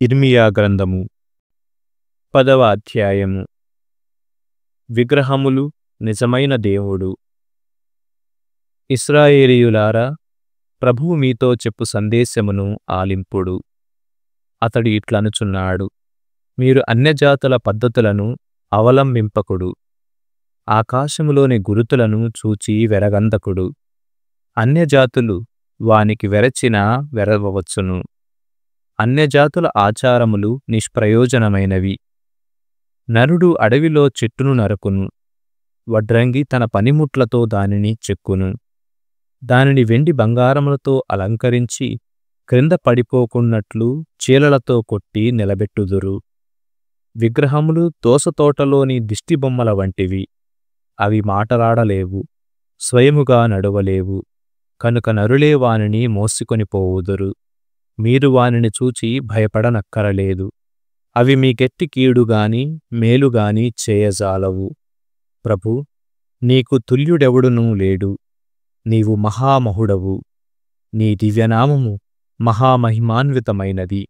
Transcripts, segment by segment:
ఇర్మియా గ్రంథము 10వ అధ్యాయము. విగ్రహములు నిజమైన దేవుడు. ఇశ్రాయేలీయులారా, ప్రభువు మీతో చెప్పు సందేశమును ఆలింపుడు. అతడు ఇట్లనుచున్నాడు: మీరు అన్యజాతుల పద్ధతులను అవలంబింపకుడు. ఆకాశములోని గురుతులను చూచి వెరగందకుడు. అన్యజాతులు వానికి వెరచినా వెరవవచ్చును. అన్యజాతుల ఆచారములు నిష్ప్రయోజనమైనవి. నరుడు అడవిలో చెట్టును నరకును, వడ్రంగి తన పనిముట్లతో దానిని చెక్కును. దానిని వెండి బంగారములతో అలంకరించి క్రింద పడిపోకున్నట్లు చీలలతో కొట్టి నిలబెట్టుదురు. విగ్రహములు దోసతోటలోని దిష్టిబొమ్మల వంటివి. అవి మాటలాడలేవు, స్వయముగా నడవలేవు, కనుక నరులే వానిని మోసికొని పోవుదురు. మీరు వానిని చూచి భయపడనక్కరలేదు. అవి మీకెట్టి కీడుగాని మేలుగాని చేయజాలవు. ప్రభూ, నీకు తుల్యుడెవడునూ లేడు. నీవు మహామహుడవు. నీ దివ్యనామము మహామహిమాన్వితమైనది.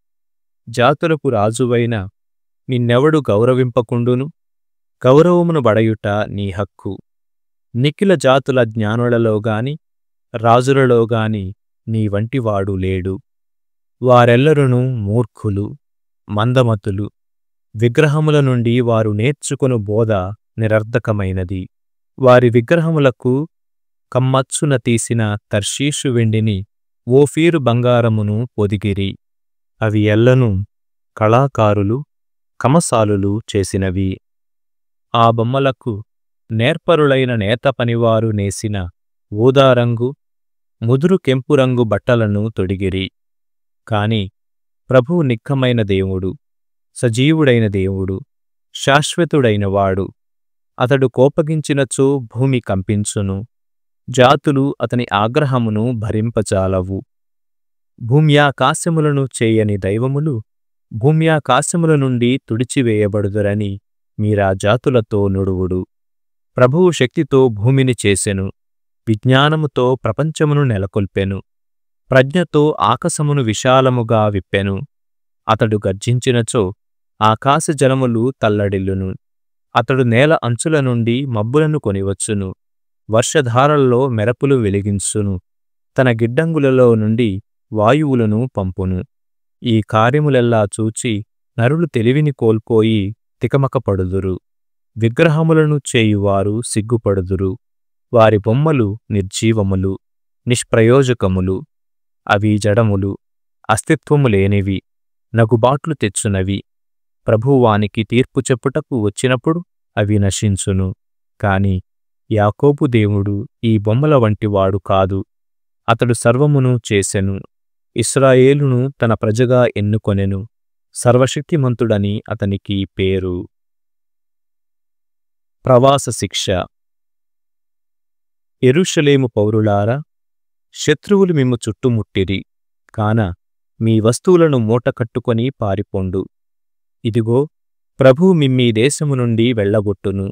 జాతులకు రాజువైన నిన్నెవడు గౌరవింపకుండును? గౌరవమును బడయుట నీ హక్కు. నిఖిల జాతుల జ్ఞానులలోగాని రాజులలోగాని నీ వంటివాడు లేడు. వారెల్లరునూ మూర్ఖులు, మందమతులు. విగ్రహముల నుండి వారు నేర్చుకొను బోధ నిరర్ధకమైనది. వారి విగ్రహములకు కమ్మచ్చున తీసిన తర్షీషు వెండిని, ఓఫీరు బంగారమును పొదిగిరి. అవి ఎల్లను కళాకారులు, కమసాలులు చేసినవి. ఆ బొమ్మలకు నేర్పరులైన నేత పనివారు నేసిన ఊదారంగు, ముదురు కెంపు రంగు బట్టలను తొడిగిరి. కాని ప్రభువు నిక్కమైన దేవుడు, సజీవుడైన దేవుడు, శాశ్వతుడైనవాడు. అతడు కోపగించినచో భూమి కంపించును. జాతులు అతని ఆగ్రహమును భరింపజాలవు. భూమ్యాకాశములను చేయని దైవములు భూమ్యాకాశముల నుండి తుడిచివేయబడుదురని మీరా జాతులతో నుడువుడు. ప్రభువు శక్తితో భూమిని చేసెను, విజ్ఞానముతో ప్రపంచమును నెలకొల్పెను, ప్రజ్ఞతో ఆకాశమును విశాలముగా విప్పెను. అతడు గర్జించినచో ఆకాశజలములు తల్లడిల్లును. అతడు నేల అంచుల నుండి మబ్బులను కొనివచ్చును, వర్షధారల్లో మెరపులు వెలిగించును, తన గిడ్డంగులలో నుండి వాయువులను పంపును. ఈ కార్యములెల్లా చూచి నరులు తెలివిని కోల్పోయి తికమకపడుదురు. విగ్రహములను చేయువారు సిగ్గుపడుదురు. వారి బొమ్మలు నిర్జీవములు, నిష్ప్రయోజకములు. అవి జడములు, అస్తిత్వము లేనివి, నగుబాట్లు తెచ్చునవి. ప్రభువానికి తీర్పు చెప్పుటకు వచ్చినప్పుడు అవి నశించును. కాని యాకోబు దేవుడు ఈ బొమ్మల వంటివాడు కాదు. అతడు సర్వమును చేసెను, ఇశ్రాయేలును తన ప్రజగా ఎన్నుకొనెను. సర్వశక్తిమంతుడని అతనికి పేరు. ప్రవాస శిక్ష. యెరూషలేము పౌరులారా, శత్రువులు మిమ్ము చుట్టుముట్టిరి, కాన మీ వస్తువులను మూటకట్టుకొని పారిపోండు. ఇదిగో, ప్రభువు మిమ్మీ దేశము నుండి వెళ్ళగొట్టును.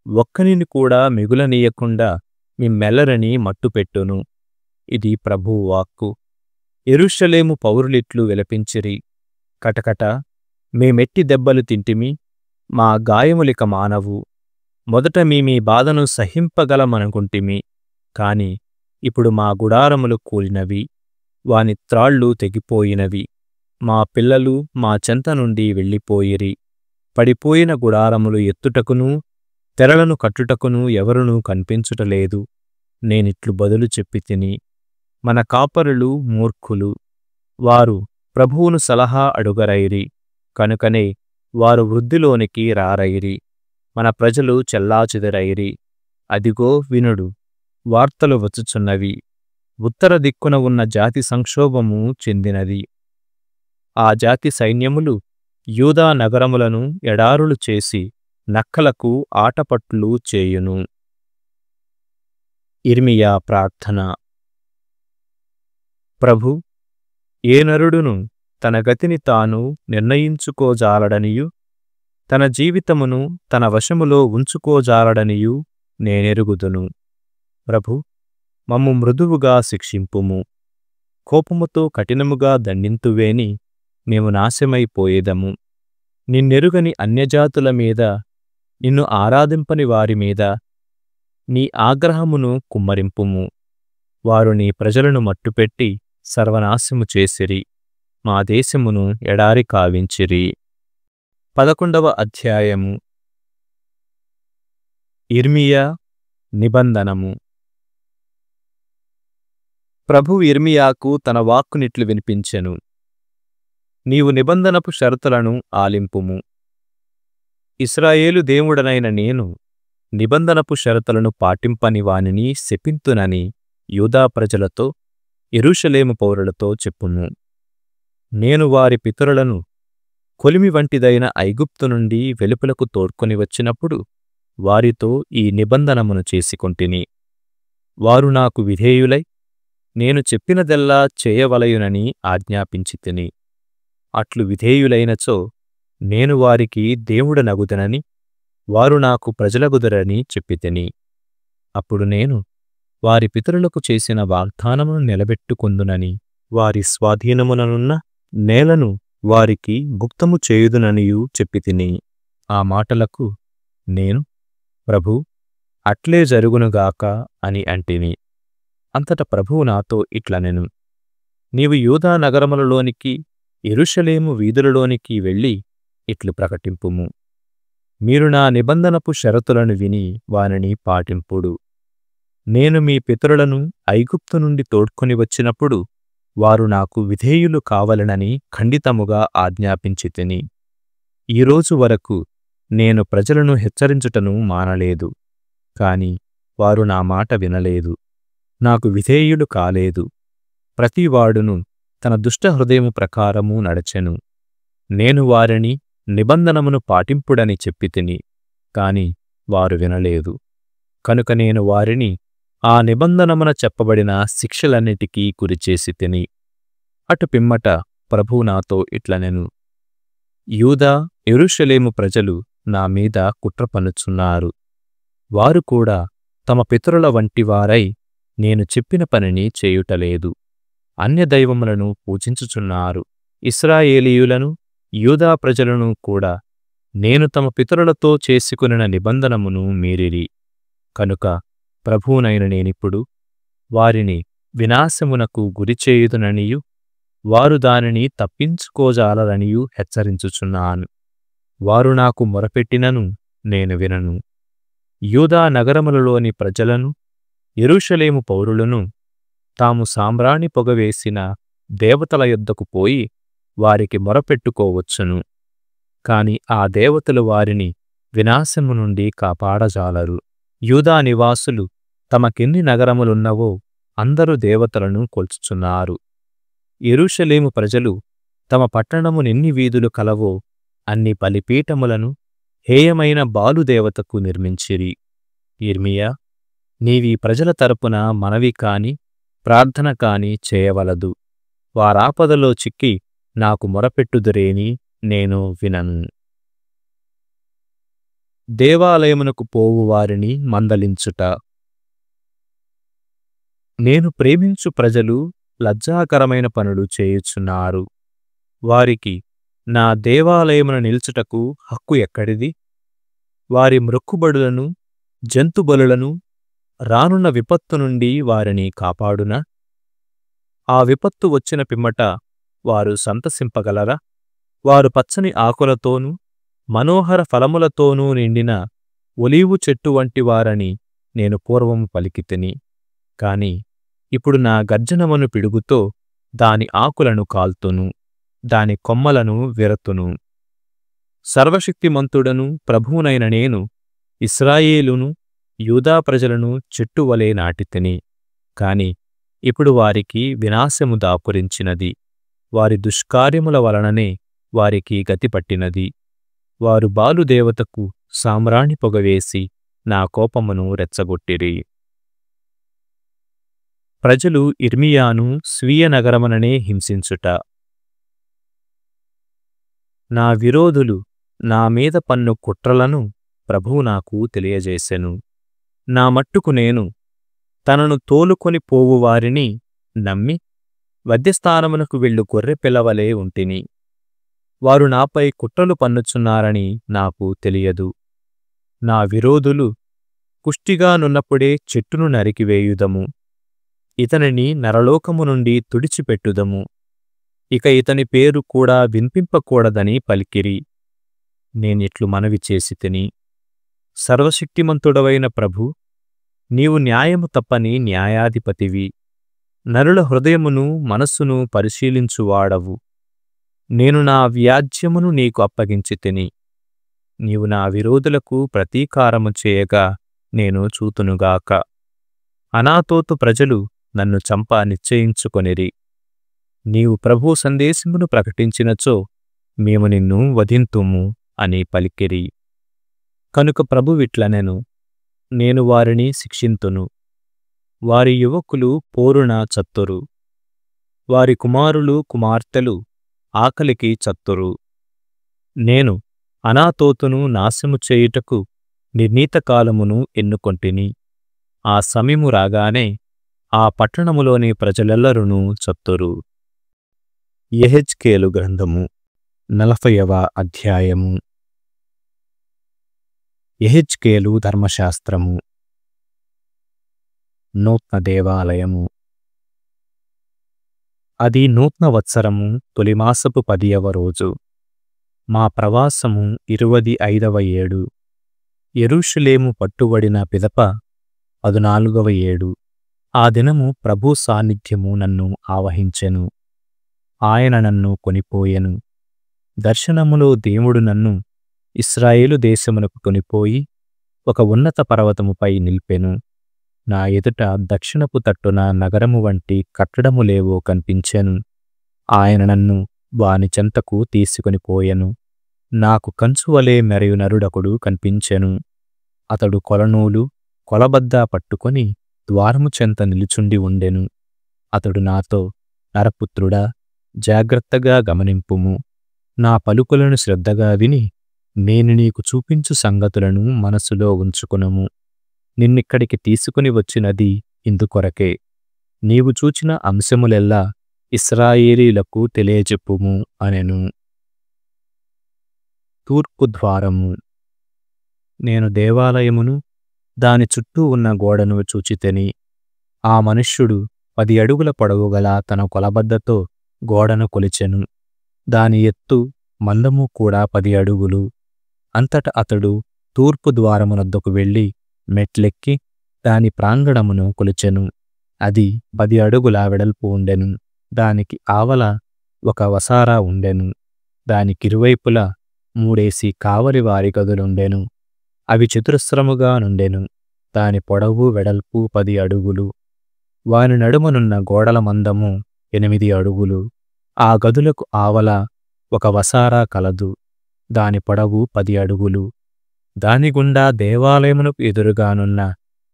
ఒక్కనిని కూడా మిగులనీయకుండా మిమ్మెల్లరని మట్టుపెట్టును. ఇది ప్రభువు వాక్కు. యెరూషలేము పౌరులిట్లు విలపించిరి, కటకట, మేమెట్టి దెబ్బలు తింటిమి, మా గాయములిక మానవు. మొదట మీ బాధను సహింపగలమనుకుంటిమి, కాని ఇప్పుడు మా గుడారములు కూలినవి, వాని త్రాళ్ళు తెగిపోయినవి. మా పిల్లలు మా చెంత నుండి వెళ్ళిపోయిరి. పడిపోయిన గుడారములు ఎత్తుటకునూ తెరలను కట్టుటకునూ ఎవరునూ కనిపించుటలేదు. నేనిట్లు బదులు చెప్పితిని: మన కాపరులు మూర్ఖులు. వారు ప్రభువును సలహా అడుగరైరి, కనుకనే వారు వృద్ధిలోనికి రారైరి. మన ప్రజలు చెల్లాచెదరైరి. అదిగో వినుడు, వార్తలు వచ్చుచున్నవి. ఉత్తర దిక్కున ఉన్న జాతి సంక్షోభము చెందినది. ఆ జాతి సైన్యములు యూదా నగరములను ఎడారులు చేసి నక్కలకు ఆటపట్లు చేయును. ఇర్మియా ప్రార్థన. ప్రభు, ఏ నరుడును తన గతిని తాను నిర్ణయించుకోజాలడనియు తన జీవితమును తన వశములో ఉంచుకోజాలడనియు నేనెరుగుదును. ప్రభు, మమ్ము మృదువుగా శిక్షింపుము. కోపముతో కఠినముగా దండింతువేని మేము నాశమైపోయేదము. నిన్నెరుగని అన్యజాతుల మీద, నిన్ను ఆరాధింపని వారి మీద నీ ఆగ్రహమును కుమ్మరింపుము. వారు నీ ప్రజలను మట్టుపెట్టి సర్వనాశము చేసిరి, మా దేశమును ఎడారి కావించిరి. 11వ అధ్యాయము. ఇర్మియా నిబంధనము. ప్రభువు ఇర్మియాకు తన వాక్కునిట్లు వినిపించెను. నీవు నిబంధనపు షరతులను ఆలింపుము. ఇశ్రాయేలు దేవుడనైన నేను నిబంధనపు షరతులను పాటింపని వానిని శపింతునని యూదా ప్రజలతో, యెరూషలేము పౌరులతో చెప్పుము. నేను వారి పితరులను కొలిమి వంటిదైన ఐగుప్తు నుండి వెలుపలకు తోడ్కొని వచ్చినప్పుడు వారితో ఈ నిబంధనమును చేసుకొంటిని. వారు నాకు విధేయులై నేను చెప్పినదెల్లా చేయవలయునని ఆజ్ఞాపించితిని. అట్లు విధేయులైనచో నేను వారికి దేవుడనగుదనని, వారు నాకు ప్రజలగుదరని చెప్పితిని. అప్పుడు నేను వారి పితరులకు చేసిన వాగ్దానమును నిలబెట్టుకొందునని, వారి స్వాధీనముననున్న నేలను వారికి భుక్తము చేయుదుననియూ చెప్పితిని. ఆ మాటలకు నేను, ప్రభూ, అట్లే జరుగునుగాక అని అంటిని. అంతట ప్రభువు నాతో ఇట్లనెను, నీవు యూదా నగరములలోనికి, యెరూషలేము వీధులలోనికి వెళ్ళి ఇట్లు ప్రకటింపుము. మీరు నా నిబంధనపు షరతులను విని వానిని పాటింపుడు. నేను మీ పితరులను ఐగుప్తు నుండి తోడ్కొని వచ్చినప్పుడు వారు నాకు విధేయులు కావలెనని ఖండితముగా ఆజ్ఞాపించితిని. ఈరోజు వరకు నేను ప్రజలను హెచ్చరించుటను మానలేదు, కాని వారు నా మాట వినలేదు, నాకు విధేయులు కాలేదు. ప్రతివాడును తన దుష్ట హృదయము ప్రకారము నడచెను. నేను వారిని నిబంధనమును పాటింపుడని చెప్పితిని, కాని వారు వినలేదు. కనుక నేను వారిని ఆ నిబంధనమున చెప్పబడిన శిక్షలన్నిటికీ గురిచేసితిని. అటు పిమ్మట ప్రభువు నాతో ఇట్లనెను, యూదా, యెరూషలేము ప్రజలు నా మీద కుట్ర పన్నుచున్నారు. వారు కూడా తమ పితరుల వంటివారై నేను చెప్పిన పనిని చేయుటలేదు. అన్యదైవములను పూజించుచున్నారు. ఇశ్రాయేలీయులను, యూదా ప్రజలను కూడా నేను తమ పితరులతో చేసుకొనిన నిబంధనమును మీరిరి. కనుక ప్రభువునైన నేనిప్పుడు వారిని వినాశమునకు గురిచేయుదుననియు, వారు దానిని తప్పించుకోజాలరనియు హెచ్చరించుచున్నాను. వారు నాకు మొరపెట్టినను నేను వినను. యూదా నగరములలోని ప్రజలను, యెరూషలేము పౌరులను తాము సాంబ్రాణి పొగవేసిన దేవతల యొద్దకు పోయి వారికి మొరపెట్టుకోవచ్చును. కాని ఆ దేవతలు వారిని వినాశము నుండి కాపాడజాలరు. యూదా నివాసులు తమకెన్ని నగరములున్నవో అందరు దేవతలను కొల్చుచున్నారు. యెరూషలేము ప్రజలు తమ పట్టణమునెన్ని వీధులు కలవో అన్ని బలిపీఠములను హేయమైన బాలుదేవతకు నిర్మించిరి. ఇర్మియా, నీవీ ప్రజల తరపున మనవి కాని, ప్రార్థన కాని చేయవలదు. వారాపదలో చిక్కి నాకు మొరపెట్టుదురేని నేను వినను. దేవాలయమునకు పోవు వారిని మందలించుట. నేను ప్రేమించు ప్రజలు లజ్జాకరమైన పనులు చేయుచున్నారు. వారికి నా దేవాలయమున నిల్చుటకు హక్కు ఎక్కడిది? వారి మ్రొక్కుబడులను, జంతుబలులను రానున్న విపత్తు నుండి వారిని కాపాడునా? ఆ విపత్తు వచ్చిన పిమ్మట వారు సంతసింపగలరా? వారు పచ్చని ఆకులతోనూ మనోహర ఫలములతోనూ నిండిన ఒలీవు చెట్టు వంటి వారని నేను పూర్వము పలికితిని. కాని ఇప్పుడు నా గర్జనమను పిడుగుతో దాని ఆకులను కాల్తును, దాని కొమ్మలను విరతును. సర్వశక్తిమంతుడను ప్రభువునైన నేను ఇశ్రాయేలును, యూదా ప్రజలను చెట్టువలే నాటితిని. కాని ఇప్పుడు వారికి వినాశము దాపురించినది. వారి దుష్కార్యముల వలననే వారికి గతి పట్టినది. వారు బాలుదేవతకు సామ్రాణి పొగవేసి నా కోపమును రెచ్చగొట్టిరి. ప్రజలు ఇర్మియాను స్వీయ నగరముననే హింసించుట. నా విరోధులు నా మీద పన్ను కుట్రలను ప్రభువు నాకు తెలియజేసెను. నా మట్టుకు నేను తనను తోలుకొని పోవువారిని నమ్మి వధ్యస్థానమునకు వెళ్ళు గొర్రెపిల్లవలే ఉంటిని. వారు నాపై కుట్రలు పన్నుచున్నారని నాకు తెలియదు. నా విరోధులు పుష్టిగానున్నప్పుడే చెట్టును నరికివేయుదము. ఇతనిని నరలోకము నుండి తుడిచిపెట్టుదము. ఇక ఇతని పేరు కూడా వినిపింపకూడదని పలికిరి. నేనిట్లు మనవి చేసితిని. సర్వశక్తిమంతుడవైన ప్రభూ, నీవు న్యాయము తప్పని న్యాయాధిపతివి. నరుల హృదయమును మనస్సును పరిశీలించువాడవు. నేను నా వ్యాజ్యమును నీకు అప్పగించితిని. నీవు నా విరోధులకు ప్రతీకారము చేయగా నేను చూతునుగాక. అనాతోతు ప్రజలు నన్ను చంప నిశ్చయించుకొనిరి. నీవు ప్రభు సందేశమును ప్రకటించినచో మేము నిన్ను వధింతుము అని పలికిరి. కనుక ప్రభువిట్లనెను, నేను వారిని శిక్షింతును. వారి యువకులు పోరున చత్తురు. వారి కుమారులు కుమార్తెలు ఆకలికి చత్తురు. నేను అనాతోతును నాశము చేయుటకు నిర్ణీతకాలమును ఎన్నుకొంటిని. ఆ సమయము రాగానే ఆ పట్టణములోని ప్రజలెల్లరునూ చత్తురు. యెహెజ్కేలు గ్రంథము 40వ అధ్యాయము. యెహెజ్కేలు ధర్మశాస్త్రము. నూత్న దేవాలయము. అది నూత్న వత్సరము తొలిమాసపు 10వ రోజు. మా ప్రవాసము 25వ ఏడు. యెరూషలేము పట్టుబడిన పిదప 14వ ఏడు. ఆ దినము ప్రభు సాన్నిధ్యము నన్ను ఆవహించెను. ఆయన నన్ను కొనిపోయెను. దర్శనములో దేవుడు నన్ను ఇశ్రాయేలు దేశమునకు కొనిపోయి ఒక ఉన్నత పర్వతముపై నిల్పెను. నా ఎదుట దక్షిణపు తట్టున నగరము వంటి కట్టడములేవో కనిపించెను. ఆయన నన్ను వాని చెంతకు తీసుకొనిపోయెను. నాకు కంచువలే మెరయు నరుడొకడు కనిపించెను. అతడు కొలనూలు కొలబద్ద పట్టుకొని ద్వారము చెంత నిలుచుండి ఉండెను. అతడు నాతో, నరపుత్రుడా, జాగ్రత్తగా గమనింపుము. నా పలుకులను శ్రద్ధగా విని నేను నీకు చూపించు సంగతులను మనసులో ఉంచుకునుము. నిన్నిక్కడికి తీసుకుని వచ్చినది ఇందుకొరకే. నీవు చూచిన అంశములెల్లా ఇశ్రాయేలీలకు తెలియజెప్పుము అనెను. తూర్పు ద్వారము. నేను దేవాలయమును దాని చుట్టూ ఉన్న గోడను చూచితెని. ఆ మనుష్యుడు 10 అడుగుల పొడవు గల తన కొలబద్దతో గోడను కొలిచెను. దాని ఎత్తు మందము కూడా 10 అడుగులు. అంతట అతడు తూర్పు ద్వారమునొద్దకు వెళ్ళి మెట్లెక్కి దాని ప్రాంగణమును కొలిచెను. అది 10 అడుగుల వెడల్పు ఉండెను. దానికి ఆవల ఒక వసారా ఉండెను. దానికిరువైపులా 3 కావలివారి గదులుండెను. అవి చతురస్రముగా నుండెను. దాని పొడవు వెడల్పు 10 అడుగులు. వాని నడుమనున్న గోడల మందము 8 అడుగులు. ఆ గదులకు ఆవల ఒక వసారా కలదు. దాని పొడవు 10 అడుగులు. దాని గుండా దేవాలయమునకు ఎదురుగానున్న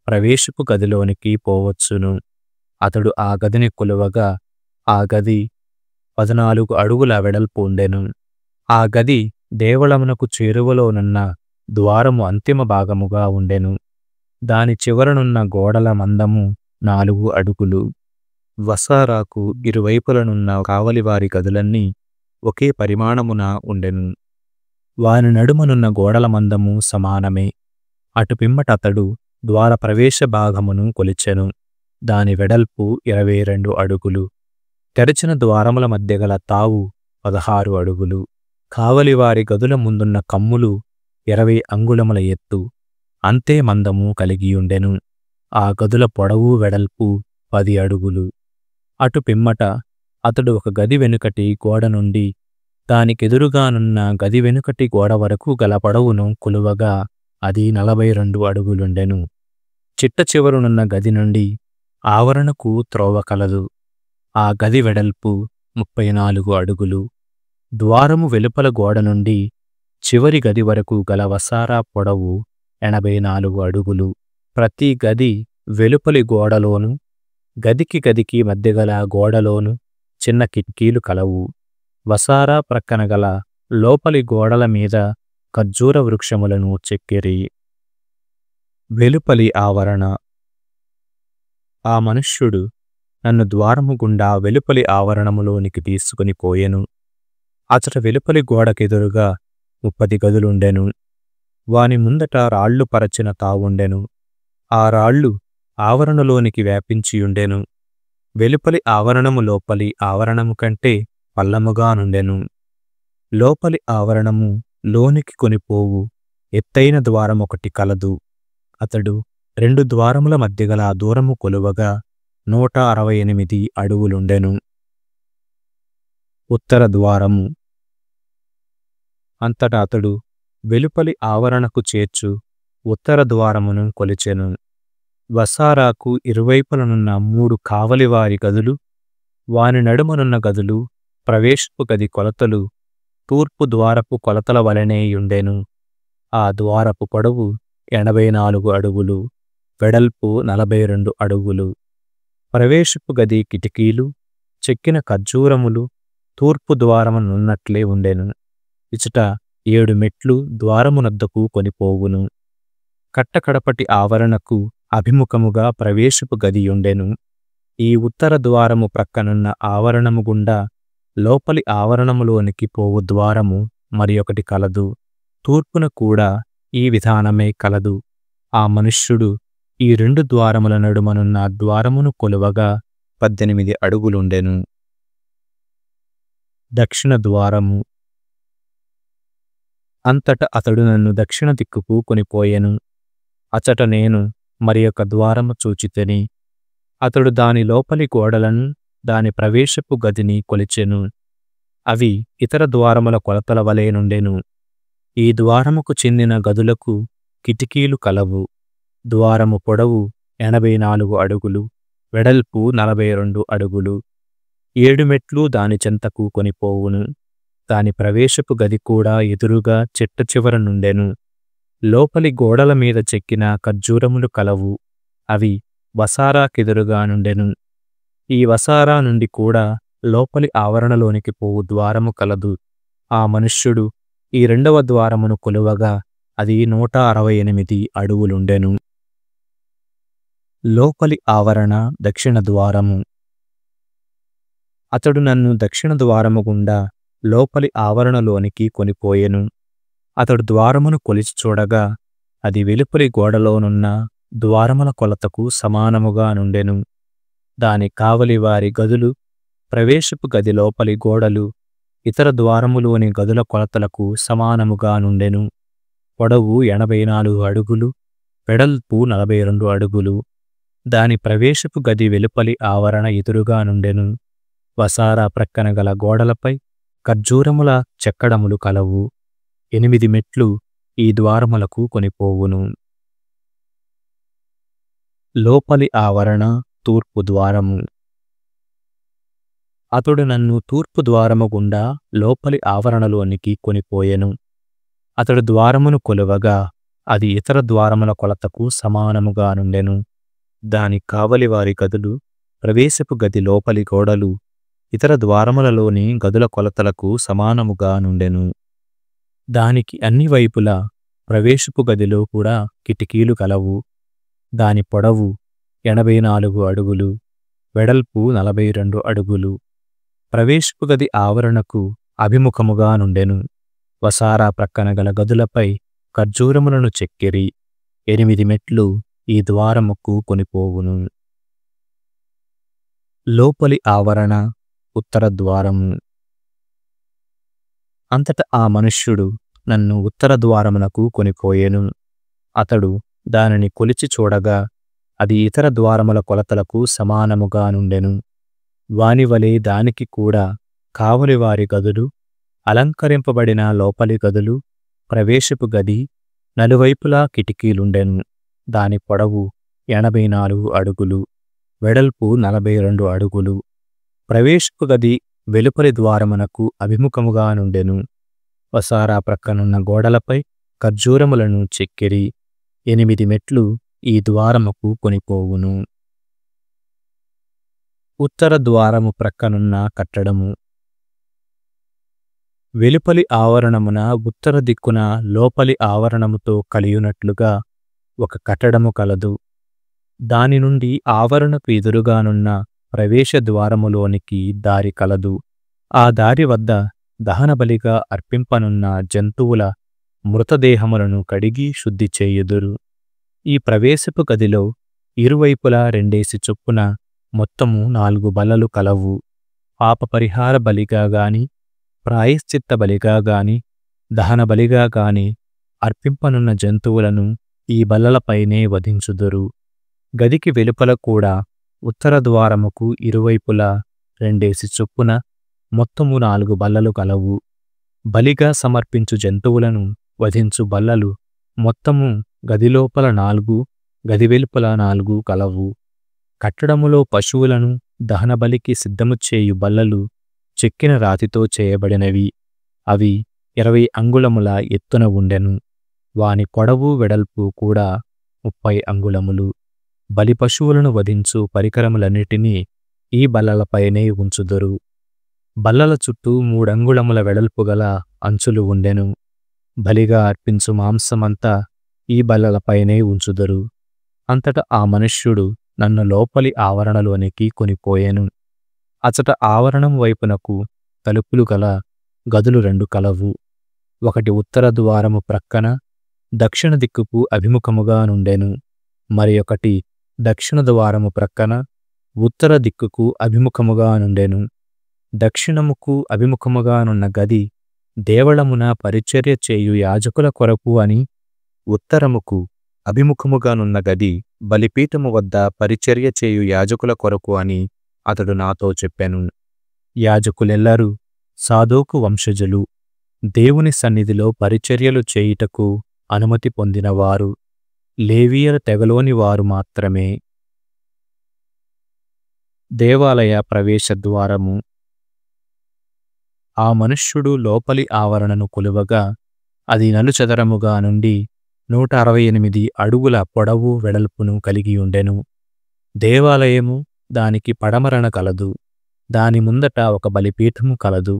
ప్రవేశపు గదిలోనికి పోవచ్చును. అతడు ఆ గదిని కొలువగా ఆ గది 14 అడుగుల వెడల్పు ఉండెను. ఆ గది దేవళమునకు చేరువలోనున్న ద్వారము అంతిమ భాగముగా ఉండెను. దాని చివరనున్న గోడల మందము 4 అడుగులు. వసారాకు ఇరువైపులనున్న కావలివారి గదులన్నీ ఒకే పరిమాణమున ఉండెను. వాని నడుమనున్న గోడల మందము సమానమే. అటు పిమ్మట అతడు ద్వార ప్రవేశ భాగమును కొలిచెను. దాని వెడల్పు 22 అడుగులు. తెరచిన ద్వారముల మధ్య గల తావు 16 అడుగులు. కావలివారి గదుల ముందున్న కమ్ములు 20 అంగుళముల ఎత్తు, అంతే మందము కలిగియుండెను. ఆ గదుల పొడవు వెడల్పు 10 అడుగులు. అటు పిమ్మట అతడు ఒక గది వెనుకటి గోడ నుండి దానికెదురుగానున్న గది వెనుకటి గోడ వరకు గల పొడవును కొలువగా అది 42 అడుగులుండెను. చిట్ట చివరనున్న గది నుండి ఆవరణకు త్రోవ కలదు. ఆ గది వెడల్పు 34 అడుగులు. ద్వారము వెలుపల గోడ నుండి చివరి గది వరకు గల వసారా పొడవు 84 అడుగులు. ప్రతి గది వెలుపలి గోడలోను గదికి గదికి మధ్యగల గోడలోను చిన్న కిటికీలు కలవు. వసారా ప్రక్కన గల లోపలి గోడల మీద ఖర్జూర వృక్షములను చెక్కిరి. వెలుపలి ఆవరణ. ఆ మనుష్యుడు నన్ను ద్వారము గుండా వెలుపలి ఆవరణములోనికి తీసుకుని పోయెను. అచట వెలుపలి గోడకెదురుగా 30 గదులుండెను. వాని ముందట రాళ్ళు పరచిన తావుండెను. ఆ రాళ్ళు ఆవరణలోనికి వ్యాపించియుండెను. వెలుపలి ఆవరణము లోపలి ఆవరణము కంటే పల్లముగా నుండెను. లోపలి ఆవరణము లోనికి కొనిపోవు ఎత్తైన ద్వారమొకటి కలదు. అతడు 2 ద్వారముల మధ్యగల ఆ దూరము కొలువగా 168 అడుగులుండెను. ఉత్తర ద్వారము. అంతటా అతడు వెలుపలి ఆవరణకు చేర్చు ఉత్తర ద్వారమును కొలిచెను. వసారాకు ఇరువైపులనున్న 3 కావలివారి గదులు, వాని నడుమనున్న గదులు, ప్రవేశపు గది కొలతలు తూర్పు ద్వారపు కొలతల వలెనేయుండెను. ఆ ద్వారపు పొడవు 84 అడుగులు, వెడల్పు 42 అడుగులు. ప్రవేశపు గది కిటికీలు చెక్కిన ఖర్జూరములు తూర్పు ద్వారమునున్నట్లే ఉండెను. ఇచట 7 మెట్లు ద్వారమునద్దకు కొనిపోవును. కట్టకడపటి ఆవరణకు అభిముఖముగా ప్రవేశపు గదియుండెను. ఈ ఉత్తర ద్వారము ప్రక్కనున్న ఆవరణము గుండా లోపలి ఆవరణములోనికి పోవు ద్వారము మరి ఒకటి కలదు. తూర్పున కూడా ఈ విధానమే కలదు. ఆ మనుష్యుడు ఈ 2 ద్వారముల నడుమనున్న ద్వారమును కొలువగా 18 అడుగులుండెను. దక్షిణ ద్వారము. అంతట అతడు నన్ను దక్షిణ దిక్కుకు కొనిపోయెను. అచట నేను మరి ఒక ద్వారము చూచితిని. అతడు దాని లోపలి గోడలను దాని ప్రవేశపు గదిని కొలిచెను. అవి ఇతర ద్వారముల కొలతల వలె నుండెను. ఈ ద్వారముకు చెందిన గదులకు కిటికీలు కలవు. ద్వారము పొడవు 84 అడుగులు, వెడల్పు 42 అడుగులు. 7 మెట్లు దాని చెంతకు కొనిపోవును. దాని ప్రవేశపు గది కూడా ఎదురుగా చెట్ట చివర నుండెను. లోపలి గోడల మీద చెక్కిన ఖర్జూరములు కలవు. అవి వసారాకెదురుగా నుండెను. ఈ వసారా నుండి కూడా లోపలి ఆవరణలోనికి పోవు ద్వారము కలదు. ఆ మనుష్యుడు ఈ 2వ ద్వారమును కొలువగా అది 168 అడుగులుండెను. లోపలి ఆవరణ దక్షిణ ద్వారము. అతడు నన్ను దక్షిణ ద్వారము గుండా లోపలి ఆవరణలోనికి కొనిపోయెను. అతడు ద్వారమును కొలిచి చూడగా అది వెలుపలి గోడలోనున్న ద్వారముల కొలతకు సమానముగా నుండెను. దాని కావలివారి గదులు, ప్రవేశపు గది లోపలి గోడలు ఇతర ద్వారములోని గదుల కొలతలకు సమానముగా నుండెను. పొడవు 84 అడుగులు, వెడల్పు 42 అడుగులు. దాని ప్రవేశపు గది వెలుపలి ఆవరణ ఎదురుగా నుండెను. వసారా ప్రక్కన గల గోడలపై ఖర్జూరముల చెక్కడములు కలవు. 8 మెట్లు ఈ ద్వారములకు కొనిపోవును. లోపలి ఆవరణ తూర్పు ద్వారము. అతడు నన్ను తూర్పు ద్వారము గుండా లోపలి ఆవరణలోనికి కొనిపోయెను. అతడు ద్వారమును కొలువగా అది ఇతర ద్వారముల కొలతకు సమానముగా నుండెను. దాని కావలివారి గదులు, ప్రవేశపు గది లోపలి గోడలు ఇతర ద్వారములలోని గదుల కొలతలకు సమానముగా నుండెను. దానికి అన్ని వైపులా ప్రవేశపు గదిలో కూడా కిటికీలు కలవు. దాని పొడవు 84 అడుగులు, వెడల్పు 42 అడుగులు. ప్రవేశపు గది ఆవరణకు అభిముఖముగా నుండెను. వసారా ప్రక్కన గల గదులపై ఖర్జూరములను చెక్కిరి. 8 మెట్లు ఈ ద్వారముకు కొనిపోవును. లోపలి ఆవరణ ఉత్తర ద్వారము. అంతట ఆ మనుష్యుడు నన్ను ఉత్తర ద్వారమునకు కొనిపోయెను. అతడు దానిని కొలిచి చూడగా అది ఇతర ద్వారముల కొలతలకు సమానముగా నుండెను. వానివలే దానికి కూడా కావలివారి గదులు, అలంకరింపబడిన లోపలి గదులు, ప్రవేశపు గది, నలువైపులా కిటికీలుండెను. దాని పొడవు 84 అడుగులు, వెడల్పు 42 అడుగులు. ప్రవేశపు గది వెలుపలి ద్వారమునకు అభిముఖముగా నుండెను. వసారా ప్రక్కనున్న గోడలపై ఖర్జూరములను చెక్కిరి. 8 మెట్లు ఈ ద్వారముకు కొనిపోవును. ఉత్తర ద్వారము ప్రక్కనున్న కట్టడము. వెలుపలి ఆవరణమున ఉత్తర దిక్కున లోపలి ఆవరణముతో కలియునట్లుగా ఒక కట్టడము కలదు. దాని నుండి ఆవరణకు ఎదురుగానున్న ప్రవేశ ద్వారములోనికి దారి కలదు. ఆ దారి వద్ద దహనబలిగా అర్పింపనున్న జంతువుల మృతదేహములను కడిగి శుద్ధి చేయుదురు. ఈ ప్రవేశపు గదిలో ఇరువైపులా 2 చొప్పున మొత్తము 4 బల్లలు కలవు. పాపపరిహార బలిగా గాని, ప్రాయశ్చిత్త బలిగా గాని, దహనబలిగా గాని అర్పింపనున్న జంతువులను ఈ బల్లలపైనే వధించుదురు. గదికి వెలుపల కూడా ఉత్తర ద్వారముకు ఇరువైపులా 2 చొప్పున మొత్తము 4 బల్లలు కలవు. బలిగా సమర్పించు జంతువులను వధించు బల్లలు మొత్తము గదిలోపల 4, గది వెలుపల 4 కలవు. కట్టడములో పశువులను దహనబలికి సిద్ధము చేయు బల్లలు చెక్కిన రాతితో చేయబడినవి. అవి 20 అంగుళముల ఎత్తున ఉండెను. వాని పొడవు వెడల్పు కూడా 30 అంగుళములు. బలి పశువులను వధించు పరికరములన్నిటినీ ఈ బల్లలపైనే ఉంచుదురు. బల్లల చుట్టూ 3 అంగుళముల వెడల్పు గల అంచులు ఉండెను. బలిగా అర్పించు మాంసమంతా ఈ బల్లలపైనే ఉంచుదురు. అంతట ఆ మనుష్యుడు నన్ను లోపలి ఆవరణలోనికి కొనిపోయెను. అచట ఆవరణం వైపునకు తలుపులు గల గదులు 2 కలవు. ఒకటి ఉత్తర ద్వారము ప్రక్కన దక్షిణ దిక్కుకు అభిముఖముగా నుండెను. మరి ఒకటి దక్షిణ ద్వారము ప్రక్కన ఉత్తర దిక్కుకు అభిముఖముగా నుండెను. దక్షిణముకు అభిముఖముగానున్న గది దేవళమున పరిచర్య చేయు యాజకుల కొరకు అని, ఉత్తరముకు అభిముఖముగానున్న గది బలిపీఠము వద్ద పరిచర్య చేయు యాజకుల కొరకు అని అతడు నాతో చెప్పెను. యాజకులెల్లరూ సాదోకు వంశజులు, దేవుని సన్నిధిలో పరిచర్యలు చేయుటకు అనుమతి పొందినవారు, లేవీయుల తెగలోని వారు మాత్రమే. దేవాలయ ప్రవేశ ద్వారము. ఆ మనుష్యుడు లోపలి ఆవరణను కొలువగా అది నలుచదరముగా నుండి 168 అడుగుల పొడవు వెడల్పును కలిగియుండెను. దేవాలయము దానికి పడమరన కలదు. దాని ముందట ఒక బలిపీఠము కలదు.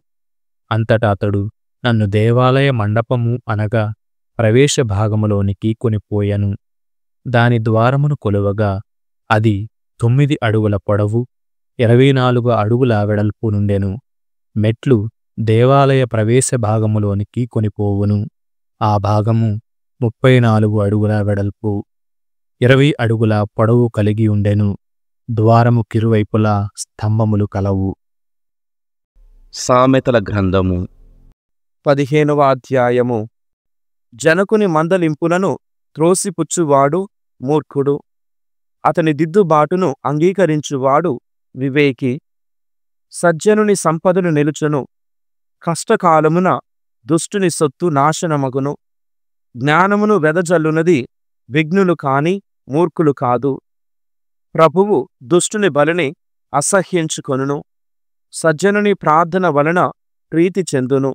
అంతటా అతడు నన్ను దేవాలయ మండపము అనగా ప్రవేశ భాగములోనికి కొనిపోయెను. దాని ద్వారమును కొలువగా అది 9 అడుగుల పొడవు, 24 అడుగుల వెడల్పు నుండెను. మెట్లు దేవాలయ ప్రవేశ భాగములోనికి కొనిపోవును. ఆ భాగము 34 అడుగుల వెడల్పు, 20 అడుగుల పొడవు కలిగి ఉండెను. ద్వారము కిరువైపులా స్తంభములు కలవు. సామెతల గ్రంథము 15వ అధ్యాయము. జనకుని మందలింపులను త్రోసిపుచ్చువాడు మూర్ఖుడు, అతని దిద్దుబాటును అంగీకరించువాడు వివేకి. సజ్జనుని సంపదలు నిలుచును, కష్టకాలమున దుష్టుని సొత్తు నాశనమగును. జ్ఞానమును వెదజల్లునది విఘ్నులు కాని మూర్ఖులు కాదు. ప్రభువు దుష్టుని బలిని అసహ్యించుకొనును, సజ్జనుని ప్రార్థన వలన ప్రీతి చెందును.